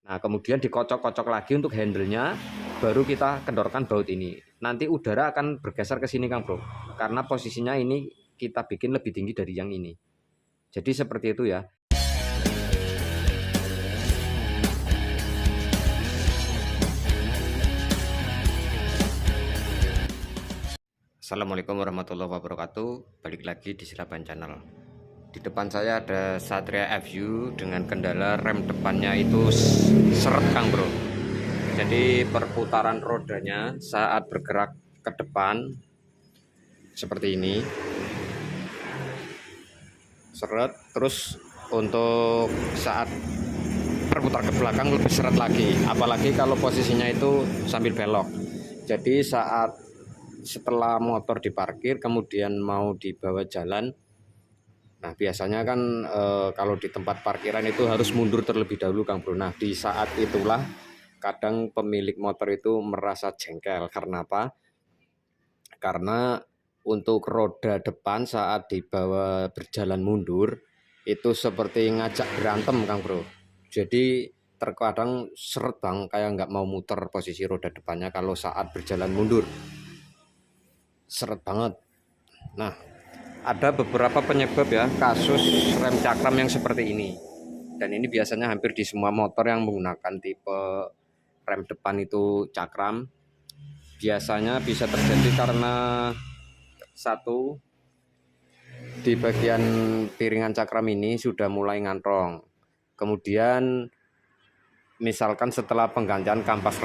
Nah, kemudian dikocok-kocok lagi untuk handle-nya, baru kita kendorkan baut ini. Nanti udara akan bergeser ke sini, Kang Bro. Karena posisinya ini kita bikin lebih tinggi dari yang ini. Jadi seperti itu ya. Assalamualaikum warahmatullahi wabarakatuh. Balik lagi di Silaban Channel. Di depan saya ada Satria FU dengan kendala rem depannya itu seret, Kang Bro. Jadi perputaran rodanya saat bergerak ke depan seperti ini seret, terus untuk saat berputar ke belakang lebih seret lagi, apalagi kalau posisinya itu sambil belok. Jadi saat setelah motor diparkir kemudian mau dibawa jalan, nah biasanya kan kalau di tempat parkiran itu harus mundur terlebih dahulu, Kang Bro. Nah di saat itulah kadang pemilik motor itu merasa jengkel. Karena apa? Karena untuk roda depan saat dibawa berjalan mundur itu seperti ngajak berantem, Kang Bro. Jadi terkadang seret bang, kayak nggak mau muter posisi roda depannya kalau saat berjalan mundur, seret banget. Nah, ada beberapa penyebab ya kasus rem cakram yang seperti ini, dan ini biasanya hampir di semua motor yang menggunakan tipe rem depan itu cakram. Biasanya bisa terjadi karena satu, di bagian piringan cakram ini sudah mulai ngantrong. Kemudian misalkan setelah penggantian kampas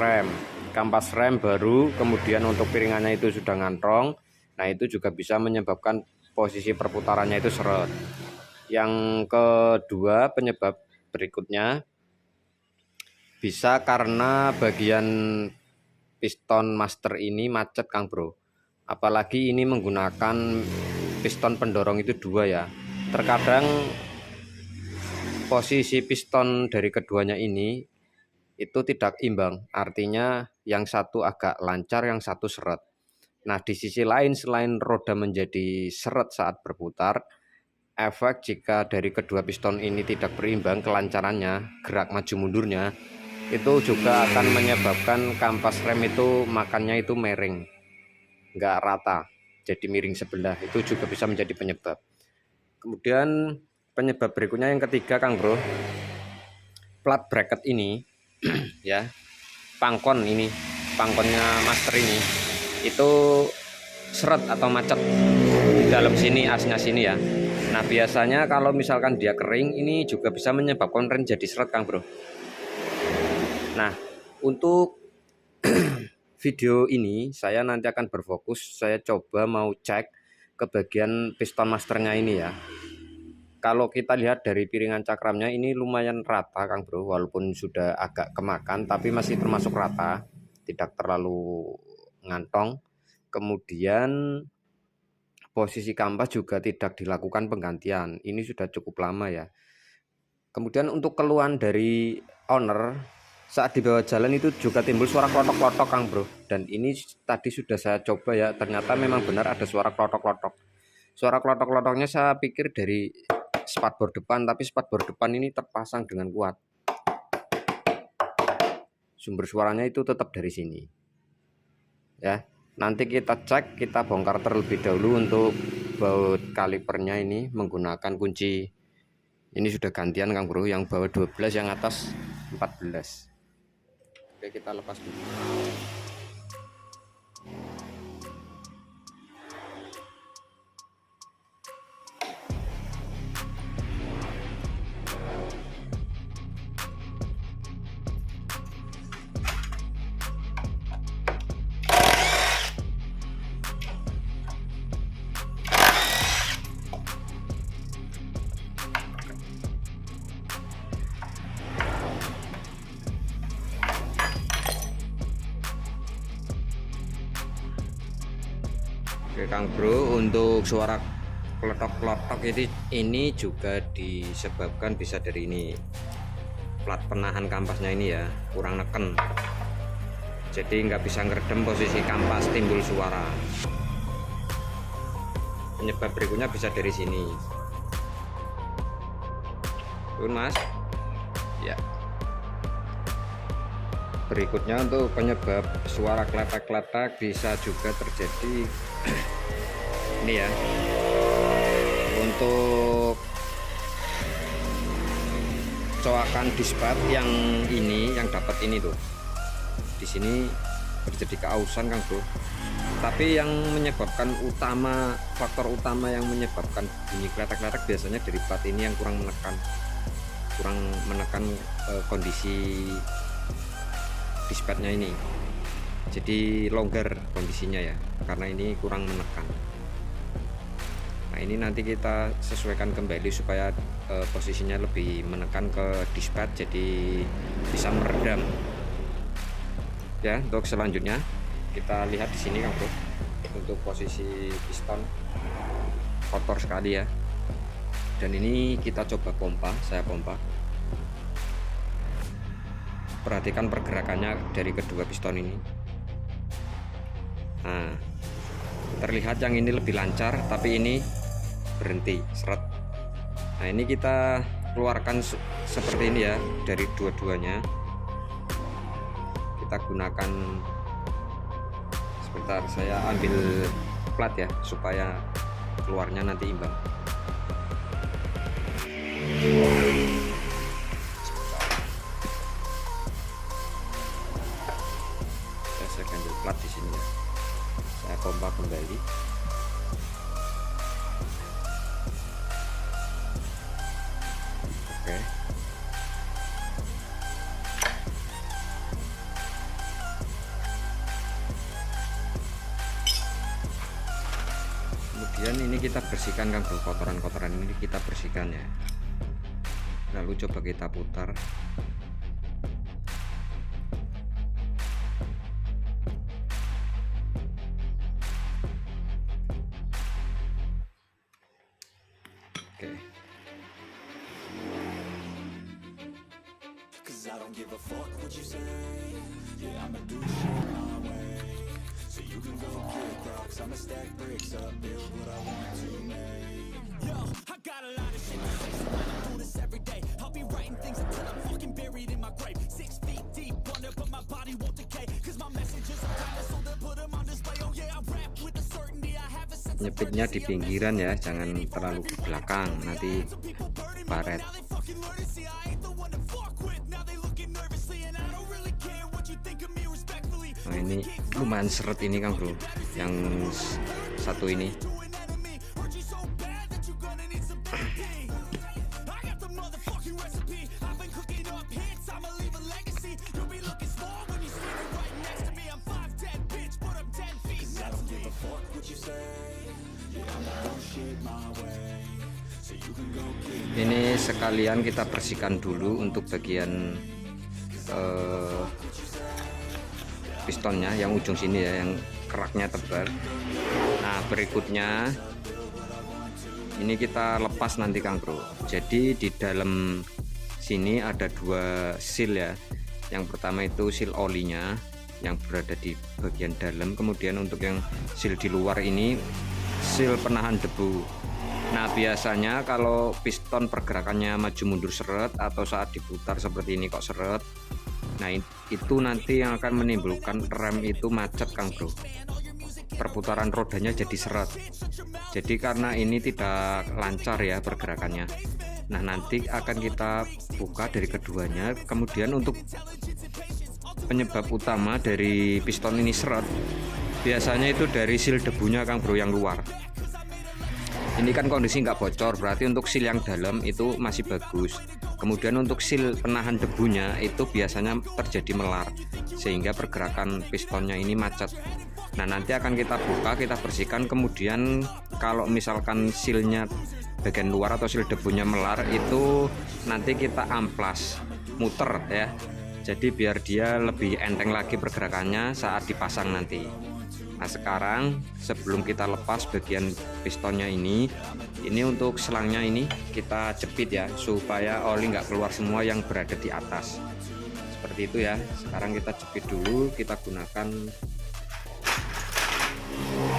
rem baru, kemudian untuk piringannya itu sudah ngantrong, nah itu juga bisa menyebabkan posisi perputarannya itu seret. Yang kedua, penyebab berikutnya bisa karena bagian piston master ini macet, Kang Bro. Apalagi ini menggunakan piston pendorong itu dua ya. Terkadang posisi piston dari keduanya ini itu tidak imbang, artinya yang satu agak lancar, yang satu seret. Nah, di sisi lain selain roda menjadi seret saat berputar, efek jika dari kedua piston ini tidak berimbang kelancarannya, gerak maju mundurnya, itu juga akan menyebabkan kampas rem itu makannya itu miring, nggak rata, jadi miring sebelah. Itu juga bisa menjadi penyebab. Kemudian penyebab berikutnya yang ketiga, Kang Bro, plat bracket ini ya, pangkonnya master ini itu seret atau macet di dalam sini, asnya sini ya. Nah biasanya kalau misalkan dia kering, ini juga bisa menyebabkan rem jadi seret, Kang Bro. Nah untuk video ini saya nanti akan berfokus, saya coba mau cek ke bagian piston masternya ini ya. Kalau kita lihat dari piringan cakramnya ini lumayan rata, Kang Bro, walaupun sudah agak kemakan tapi masih termasuk rata, tidak terlalu ngantong. Kemudian posisi kampas juga tidak dilakukan penggantian, ini sudah cukup lama ya. Kemudian untuk keluhan dari owner saat dibawa jalan itu juga timbul suara klotok-klotok, Kang Bro. Dan ini tadi sudah saya coba ya, ternyata memang benar ada suara klotok-klotok. Suara klotok-klotoknya saya pikir dari spatbor depan, tapi spatbor depan ini terpasang dengan kuat. Sumber suaranya itu tetap dari sini. Ya, nanti kita cek, kita bongkar terlebih dahulu untuk baut kalipernya ini menggunakan kunci. Ini sudah gantian, Kang Bro, yang bawah 12, yang atas 14. Oke, kita lepas dulu. Oke, Kang Bro, untuk suara kletok-kletok ini juga disebabkan bisa dari ini, plat penahan kampasnya ini ya kurang neken, jadi nggak bisa ngeredem posisi kampas, timbul suara. Penyebab berikutnya bisa dari sini. Turun Mas ya. Berikutnya untuk penyebab suara kletak-kletak bisa juga terjadi ini ya, untuk coakan dispat yang ini, yang dapat ini tuh, di sini terjadi keausan Kang Bro. Tapi yang menyebabkan faktor utama yang menyebabkan bunyi kletak-kletak biasanya dari plat ini yang kurang menekan kondisi dispatnya ini, jadi longgar kondisinya ya, karena ini kurang menekan. Nah ini nanti kita sesuaikan kembali supaya posisinya lebih menekan ke dispat, jadi bisa meredam ya. Untuk selanjutnya kita lihat di sini Kang Bro, untuk posisi piston kotor sekali ya, dan ini kita coba pompa, saya pompa. Perhatikan pergerakannya dari kedua piston ini. Nah, terlihat yang ini lebih lancar, tapi ini berhenti seret. Nah ini kita keluarkan seperti ini ya, dari dua-duanya. Kita gunakan, sebentar saya ambil plat ya, supaya keluarnya nanti imbang. Saya ganjil plat di sini ya. Saya pompa kembali. Oke. Kemudian ini kita bersihkan Kang Bro, kotoran-kotoran ini kita bersihkan ya. Lalu coba kita putar. Oke. Nyepitnya di pinggiran ya, jangan terlalu ke belakang, nanti baret. Nah ini lumayan seret ini Kang Bro, yang satu ini. Ini sekalian kita bersihkan dulu untuk bagian pistonnya yang ujung sini ya, yang keraknya tebal. Nah berikutnya ini kita lepas nanti Kang Bro. Jadi di dalam sini ada dua seal ya. Yang pertama itu seal olinya yang berada di bagian dalam, kemudian untuk yang seal di luar ini seal penahan debu. Nah biasanya kalau piston pergerakannya maju mundur seret atau saat diputar seperti ini kok seret, nah itu nanti yang akan menimbulkan rem itu macet Kang Bro, perputaran rodanya jadi seret. Jadi karena ini tidak lancar ya pergerakannya, nah nanti akan kita buka dari keduanya. Kemudian untuk penyebab utama dari piston ini seret biasanya itu dari seal debunya Kang Bro yang luar. Ini kan kondisi nggak bocor, berarti untuk seal yang dalam itu masih bagus. Kemudian untuk seal penahan debunya itu biasanya terjadi melar, sehingga pergerakan pistonnya ini macet. Nah nanti akan kita buka, kita bersihkan. Kemudian kalau misalkan sealnya bagian luar atau seal debunya melar, itu nanti kita amplas, muter ya. Jadi biar dia lebih enteng lagi pergerakannya saat dipasang nanti. Nah sekarang sebelum kita lepas bagian pistonnya ini untuk selangnya ini kita jepit ya, supaya oli nggak keluar semua yang berada di atas. Seperti itu ya. Sekarang kita jepit dulu, kita gunakan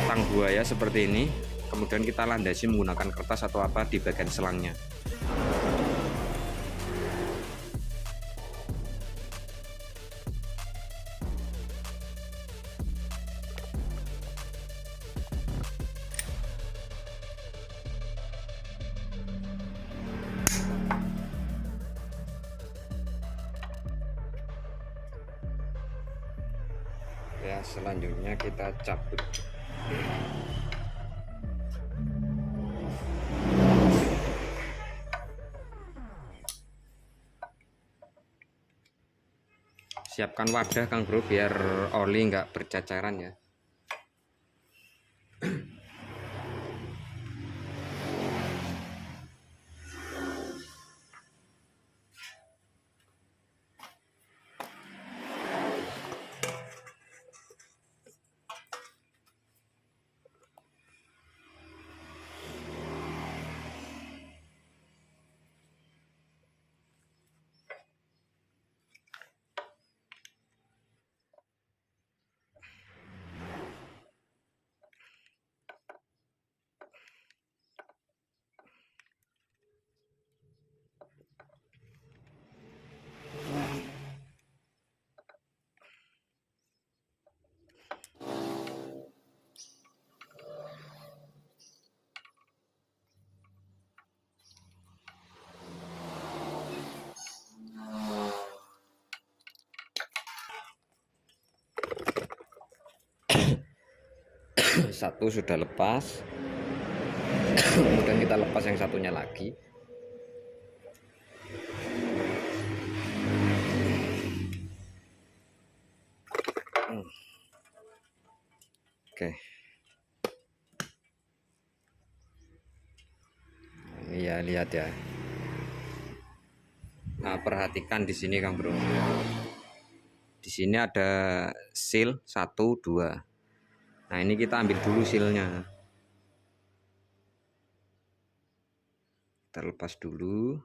tang buaya seperti ini. Kemudian kita landasi menggunakan kertas atau apa di bagian selangnya. Ya, selanjutnya kita cabut. Siapkan wadah Kang Bro biar oli nggak bercacaran ya. Satu sudah lepas, kemudian kita lepas yang satunya lagi. Oke. Iya, lihat ya. Nah, perhatikan di sini Kang Bro. Di sini ada seal 1, 2. Nah, ini kita ambil dulu sealnya. Kita lepas dulu.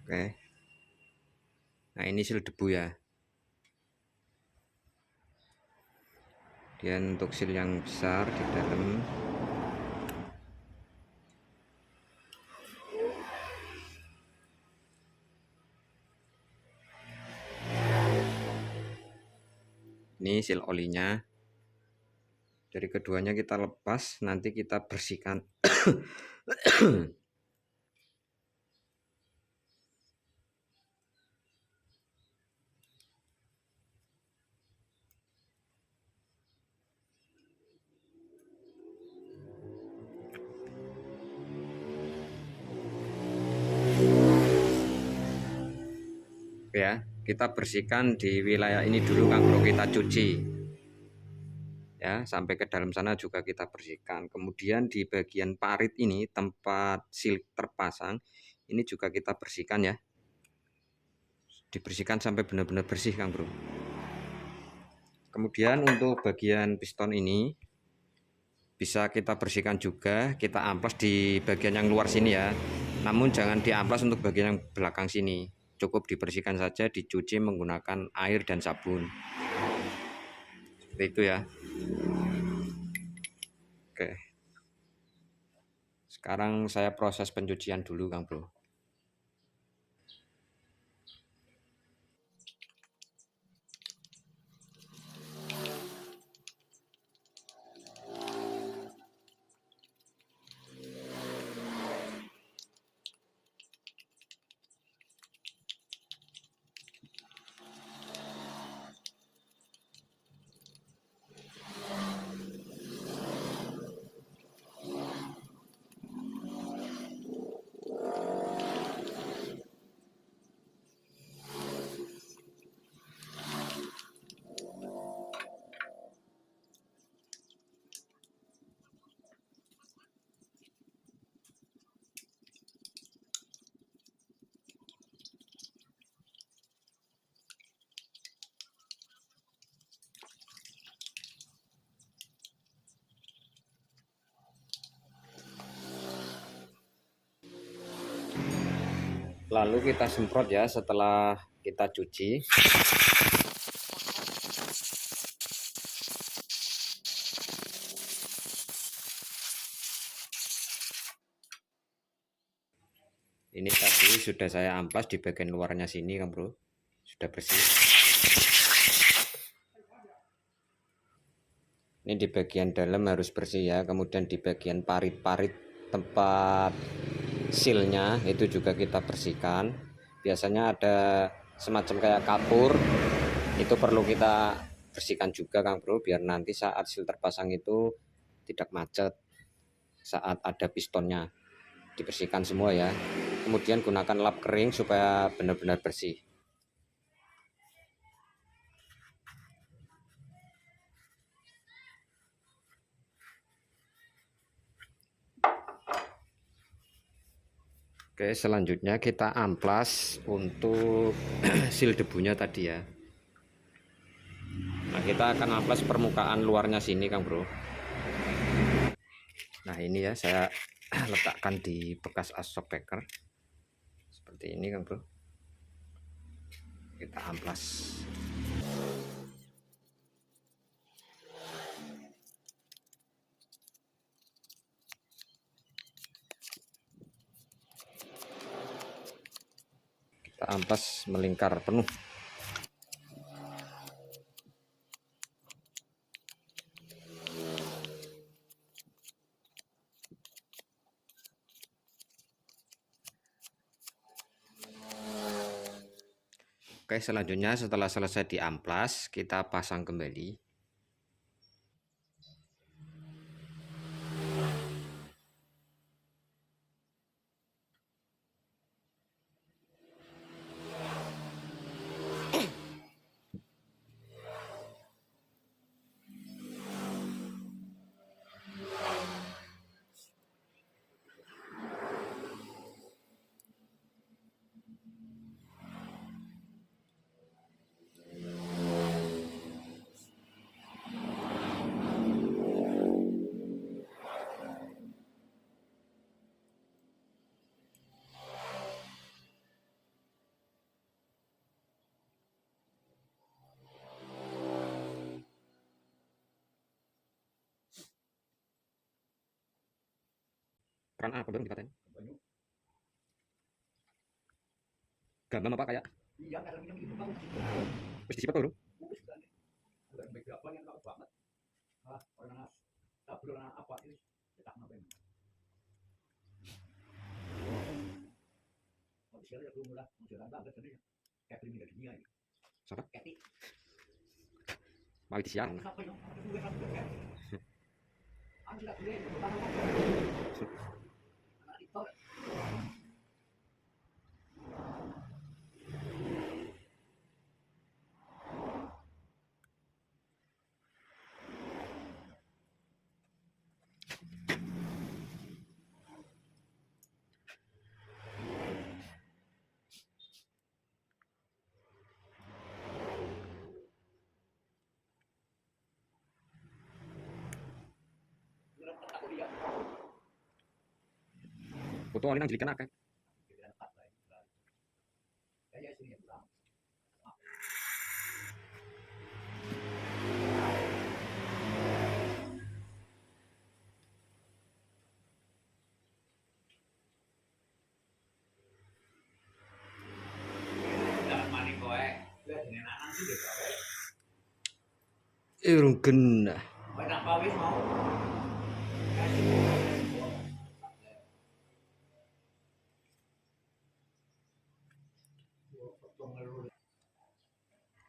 Oke. Nah, ini seal debu ya. Dan untuk seal yang besar di dalam. Ini seal olinya. Dari keduanya kita lepas, nanti kita bersihkan. Ya, kita bersihkan di wilayah ini dulu Kang Bro, kita cuci ya, sampai ke dalam sana juga kita bersihkan. Kemudian di bagian parit ini tempat seal terpasang ini juga kita bersihkan ya, dibersihkan sampai benar-benar bersih Kang Bro. Kemudian untuk bagian piston ini bisa kita bersihkan juga, kita amplas di bagian yang luar sini ya, namun jangan diamplas untuk bagian yang belakang sini. Cukup dibersihkan saja, dicuci menggunakan air dan sabun. Seperti itu ya. Oke. Sekarang saya proses pencucian dulu Kang Bro. Lalu kita semprot ya setelah kita cuci. Ini tadi sudah saya amplas di bagian luarnya sini Kang Bro. Sudah bersih. Ini di bagian dalam harus bersih ya. Kemudian di bagian parit-parit tempat sealnya itu juga kita bersihkan. Biasanya ada semacam kayak kapur, itu perlu kita bersihkan juga Kang Bro, biar nanti saat seal terpasang itu tidak macet saat ada pistonnya. Dibersihkan semua ya, kemudian gunakan lap kering supaya benar-benar bersih. Oke, selanjutnya kita amplas untuk seal debunya tadi ya. Nah, kita akan amplas permukaan luarnya sini Kang Bro. Nah, ini ya saya letakkan di bekas asok packer seperti ini Kang Bro. Kita amplas. Kita amplas melingkar penuh. Oke, selanjutnya setelah selesai diamplas, kita pasang kembali. Kan apa baru dipaten? Gambam apa kayak? Iya, wis disipat bro. Siapa? Mau disiang. Foto ini nang jilikan akeh. Irung genah.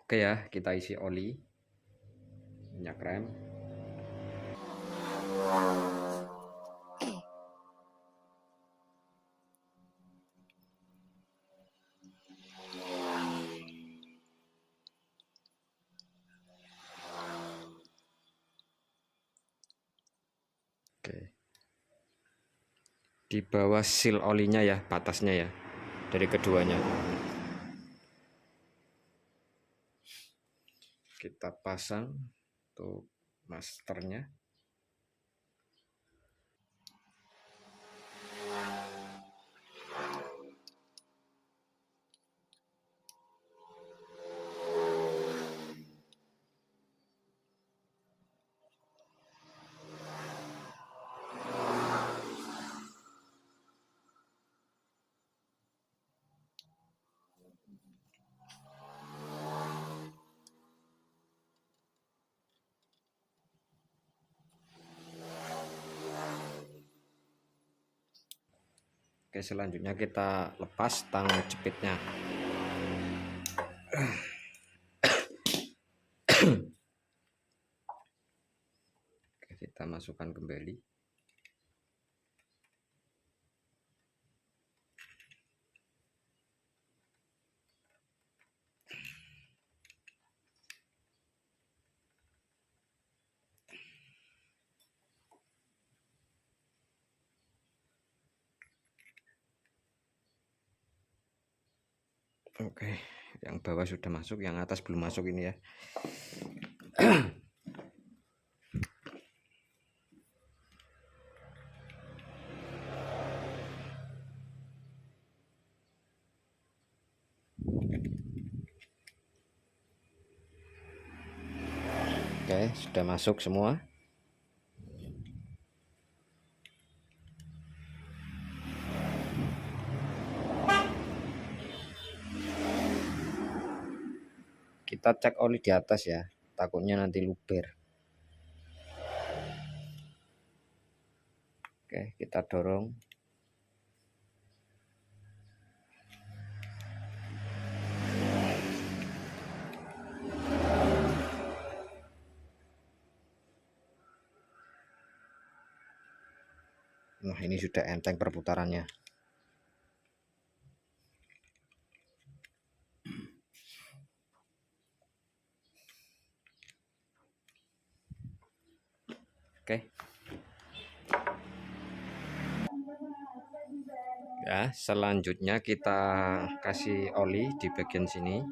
Oke ya, kita isi oli, minyak rem. Oke. Di bawah seal olinya ya, batasnya ya, dari keduanya. Kita pasang untuk masternya. Oke, selanjutnya kita lepas tang jepitnya. Oke, kita masukkan kembali. Oke, yang bawah sudah masuk, yang atas belum masuk ini ya. Oke, sudah masuk semua. Kita cek oli di atas ya, takutnya nanti luber. Oke, kita dorong. Nah, ini sudah enteng perputarannya. Oke. Ya, selanjutnya kita kasih oli di bagian sini.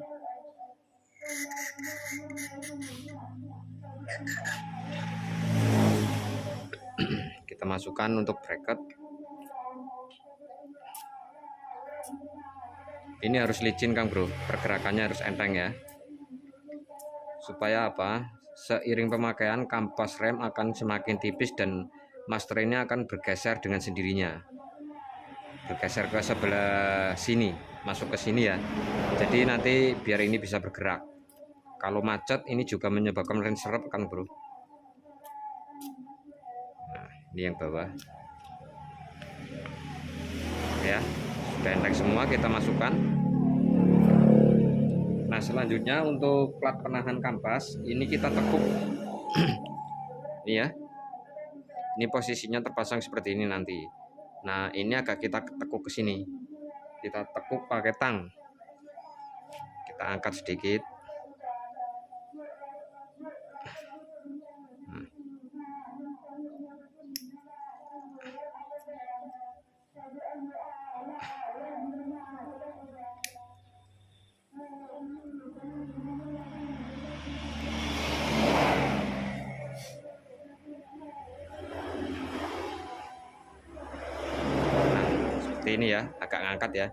Kita masukkan untuk bracket. Ini harus licin Kang Bro, pergerakannya harus enteng ya. Supaya apa? Seiring pemakaian kampas rem akan semakin tipis dan master ini akan bergeser dengan sendirinya. Bergeser ke sebelah sini, masuk ke sini ya. Jadi nanti biar ini bisa bergerak. Kalau macet ini juga menyebabkan rem serep Kang Bro. Nah, ini yang bawah. Ya, sudah enteng semua, kita masukkan. Nah, selanjutnya untuk plat penahan kampas ini kita tekuk. Ini ya. Ini posisinya terpasang seperti ini nanti. Nah, ini agak kita tekuk ke sini. Kita tekuk pakai tang. Kita angkat sedikit. Seperti ini ya, agak ngangkat ya.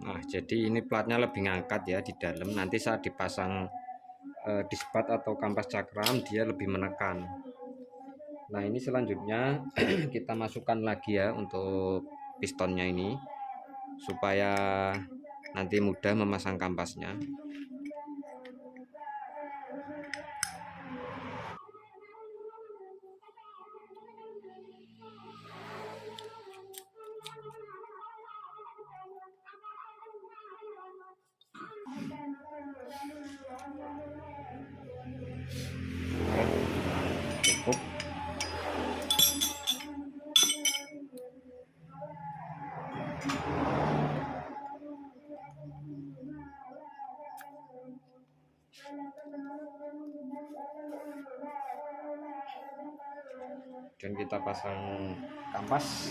Nah, jadi ini platnya lebih ngangkat ya di dalam. Nanti saat dipasang dispat atau kampas cakram dia lebih menekan. Nah, ini selanjutnya kita masukkan lagi ya untuk pistonnya ini supaya nanti mudah memasang kampasnya. Cukup. Dan kita pasang kampas.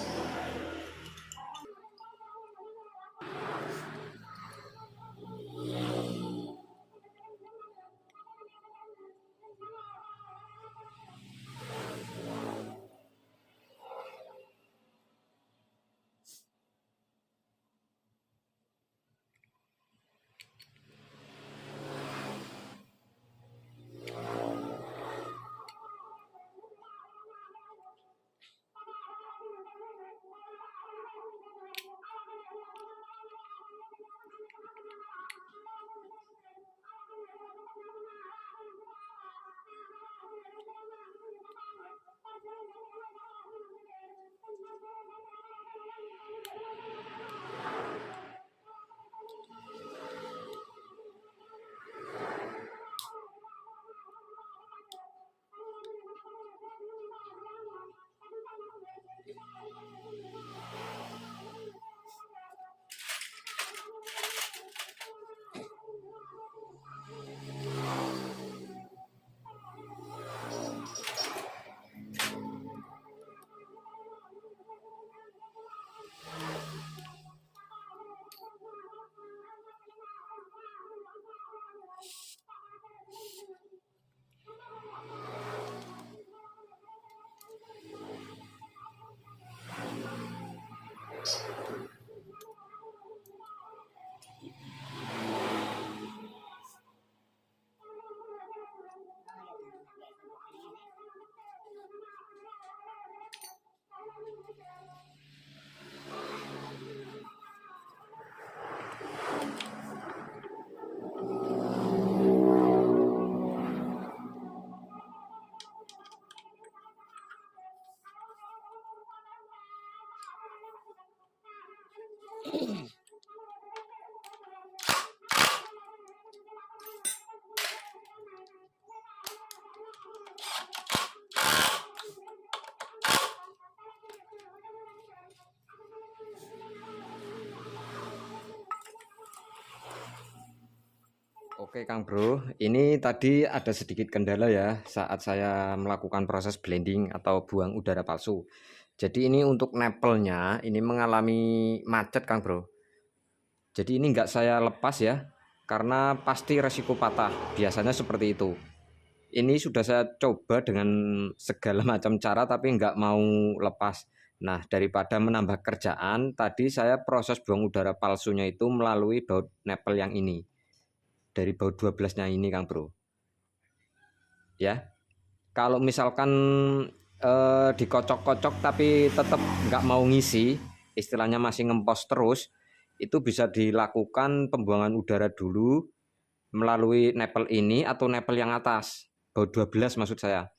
Oke Kang Bro, ini tadi ada sedikit kendala ya saat saya melakukan proses blending atau buang udara palsu. Jadi ini untuk nepelnya ini mengalami macet Kang Bro. Jadi ini nggak saya lepas ya, karena pasti resiko patah. Biasanya seperti itu. Ini sudah saya coba dengan segala macam cara tapi nggak mau lepas. Nah, daripada menambah kerjaan, tadi saya proses buang udara palsunya itu melalui baut nepel yang ini. Dari baut 12-nya ini Kang Bro. Ya, kalau misalkan dikocok-kocok tapi tetap nggak mau ngisi, istilahnya masih ngempos terus, itu bisa dilakukan pembuangan udara dulu melalui nepel ini atau nepel yang atas. Baut 12 maksud saya.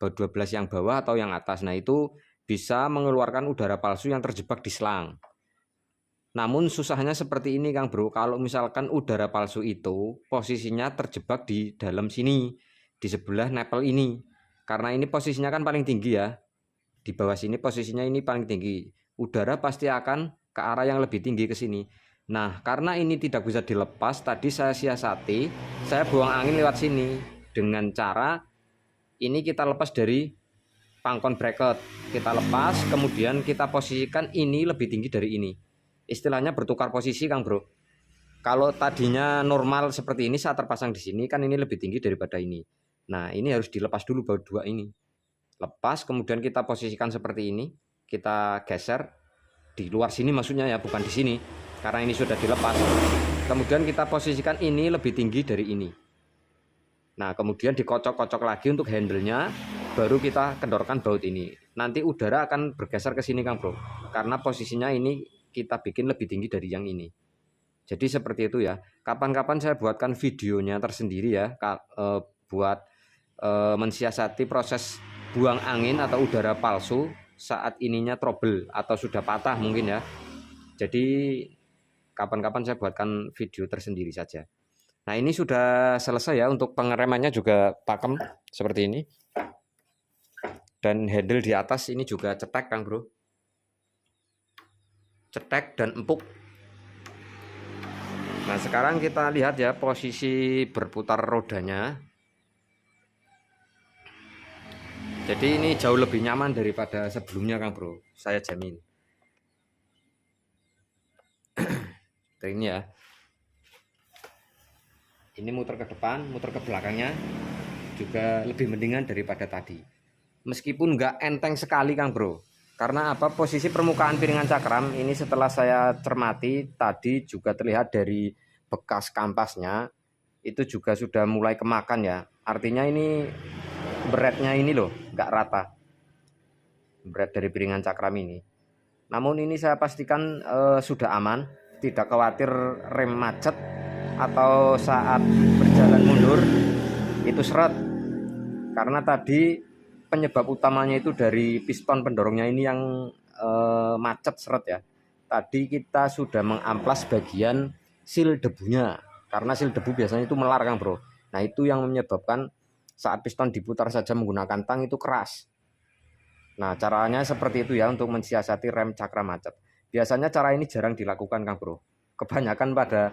Baut 12 yang bawah atau yang atas. Nah, itu bisa mengeluarkan udara palsu yang terjebak di selang. Namun susahnya seperti ini Kang Bro, kalau misalkan udara palsu itu posisinya terjebak di dalam sini, di sebelah nepel ini. Karena ini posisinya kan paling tinggi ya. Di bawah sini posisinya ini paling tinggi. Udara pasti akan ke arah yang lebih tinggi ke sini. Nah, karena ini tidak bisa dilepas, tadi saya siasati, saya buang angin lewat sini. Dengan cara ini kita lepas dari pangkon bracket. Kita lepas, kemudian kita posisikan ini lebih tinggi dari ini. Istilahnya bertukar posisi Kang Bro. Kalau tadinya normal seperti ini saat terpasang di sini kan ini lebih tinggi daripada ini. Nah, ini harus dilepas dulu baut 2 ini. Lepas, kemudian kita posisikan seperti ini. Kita geser di luar sini maksudnya ya, bukan di sini. Karena ini sudah dilepas. Kemudian kita posisikan ini lebih tinggi dari ini. Nah, kemudian dikocok-kocok lagi untuk handle-nya, baru kita kendorkan baut ini. Nanti udara akan bergeser ke sini Kang Bro. Karena posisinya ini kita bikin lebih tinggi dari yang ini. Jadi seperti itu ya. Kapan-kapan saya buatkan videonya tersendiri ya, buat mensiasati proses buang angin atau udara palsu saat ininya trouble atau sudah patah mungkin ya. Jadi kapan-kapan saya buatkan video tersendiri saja. Nah, ini sudah selesai ya, untuk pengeremannya juga pakem seperti ini. Dan handle di atas ini juga cetek Kang Bro. Cetek dan empuk. Nah, sekarang kita lihat ya posisi berputar rodanya. Jadi ini jauh lebih nyaman daripada sebelumnya Kang Bro, saya jamin. Ini ya. Ini muter ke depan, muter ke belakangnya juga lebih mendingan daripada tadi. Meskipun nggak enteng sekali Kang Bro. Karena apa? Posisi permukaan piringan cakram ini setelah saya cermati tadi juga terlihat dari bekas kampasnya itu juga sudah mulai kemakan ya. Artinya ini beratnya ini loh nggak rata, berat dari piringan cakram ini. Namun ini saya pastikan sudah aman, tidak khawatir rem macet atau saat berjalan mundur itu seret. Karena tadi penyebab utamanya itu dari piston pendorongnya ini yang macet seret ya. Tadi kita sudah mengamplas bagian seal debunya, karena seal debu biasanya itu melar Kang Bro. Nah, itu yang menyebabkan saat piston diputar saja menggunakan tang itu keras. Nah, caranya seperti itu ya untuk mensiasati rem cakram macet. Biasanya cara ini jarang dilakukan Kang Bro. Kebanyakan pada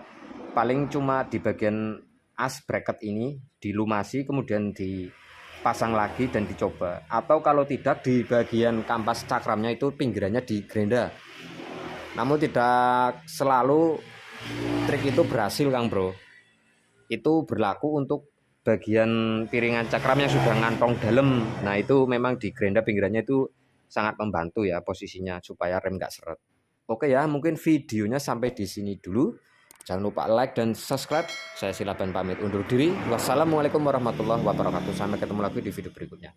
paling cuma di bagian as bracket ini dilumasi kemudian dipasang lagi dan dicoba. Atau kalau tidak di bagian kampas cakramnya itu pinggirannya digrenda. Namun tidak selalu trik itu berhasil Kang Bro. Itu berlaku untuk bagian piringan cakram yang sudah ngantong dalam. Nah, itu memang di grenda pinggirannya itu sangat membantu ya posisinya supaya rem nggak seret. Oke ya, mungkin videonya sampai di sini dulu. Jangan lupa like dan subscribe. Saya Silaban pamit undur diri. Wassalamualaikum warahmatullahi wabarakatuh. Sampai ketemu lagi di video berikutnya.